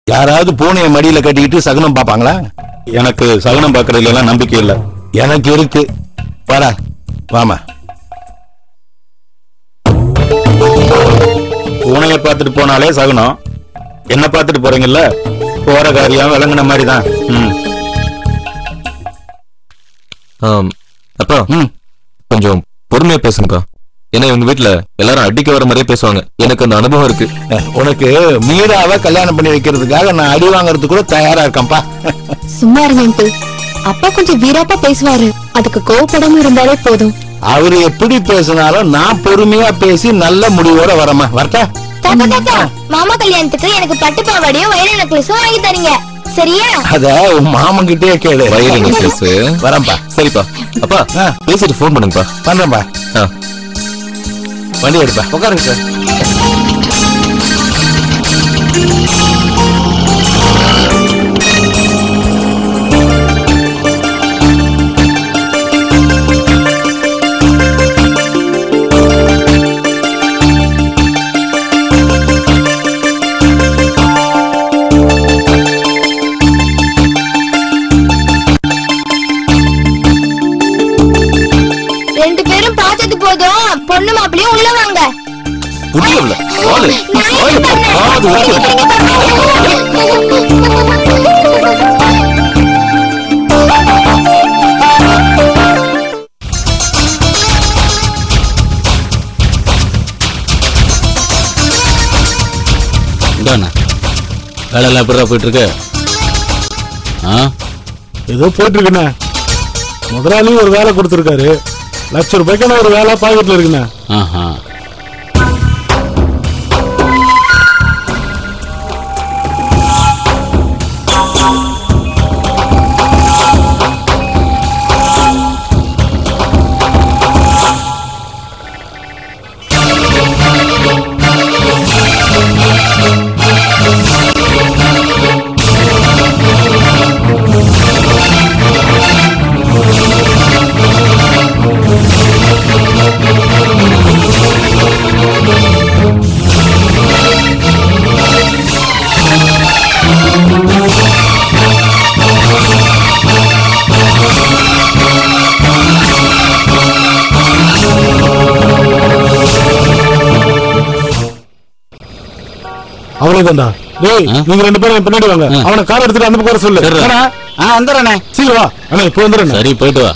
யாராவது பூனைய மடியில கட்டிக்கிட்டு சகுனம் பாப்பாங்களா? எனக்கு சகுனம் பாக்குறதுல எல்லாம் நம்பிக்கை இல்ல. எனக்கு இருக்கு. வாடா, வாமா. பூனைய பார்த்துட்டு போனாலே சகுனம், என்ன பார்த்துட்டு போறீங்கல்ல, போற காரியம் விளங்குன மாதிரி தான். அப்பா கொஞ்சம் பொறுமையா பேசுங்கப்பா. ஏன்னா இவங்க வீட்டுல எல்லாரும் அடிக்க வர மாதிரியே பேசுவாங்க. எனக்கு அந்த அனுபவம் இருக்கு. உனக்கு மீராவை கல்யாணம் பண்ணி வைக்கிறதுக்காக நான் அடி வாங்கறது கூட தயாரா இருக்கேன்ப்பா. சும்மா இருங்க அங்கிள். அப்பா கொஞ்சம் வீராப்பா பேசுவாரு, அதுக்கு கோவப்படாம இருந்தாலே போதும். அவரு எப்படி பேசினாலும் நான் பொறுமையா பேசி நல்ல முடிவோட வரமா. வரட்டா? மாமா கல்யாணத்துக்கு எனக்கு பட்டு பாவாடியும் வயிறு நெக்லஸும் வாங்கி தரீங்க, சரியா? அத உன் மாமன் கிட்டே கேளு. வயிறு நெக்லஸ் வரம்பா. சரிப்பா. அப்பா பேசிட்டு போன் பண்ணுங்கப்பா. பண்றேன்பா. வண்டி எடுப்பா. உட்காருங்க சார். ரெண்டு பேரும் பார்த்தது போதும், பொண்ணு மாப்பிளையும் உள்ள வாங்க. புரியல. வேலை எல்லாம் எப்படா போயிட்டு இருக்கு? ஏதோ போயிட்டு இருக்குண்ணே. முதலாளி ஒரு வேலை கொடுத்துருக்காரு. ₹1,00,000 ஒரு வேலை பாக்கெட்ல இருக்குண்ணே. அவ்வளவுதான்டா. டேய், நீங்க ரெண்டு பேரும் பின்னாடி வாங்க. அவனை கார் எடுத்துட்டு அந்த பக்கம் வர சொல்லு. வந்துடுறேண்ணே. சீக்கிரம் வா. அண்ணா இப்போ வந்துடுறேன். சரி, போயிட்டு வா.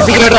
சீக்கிரம்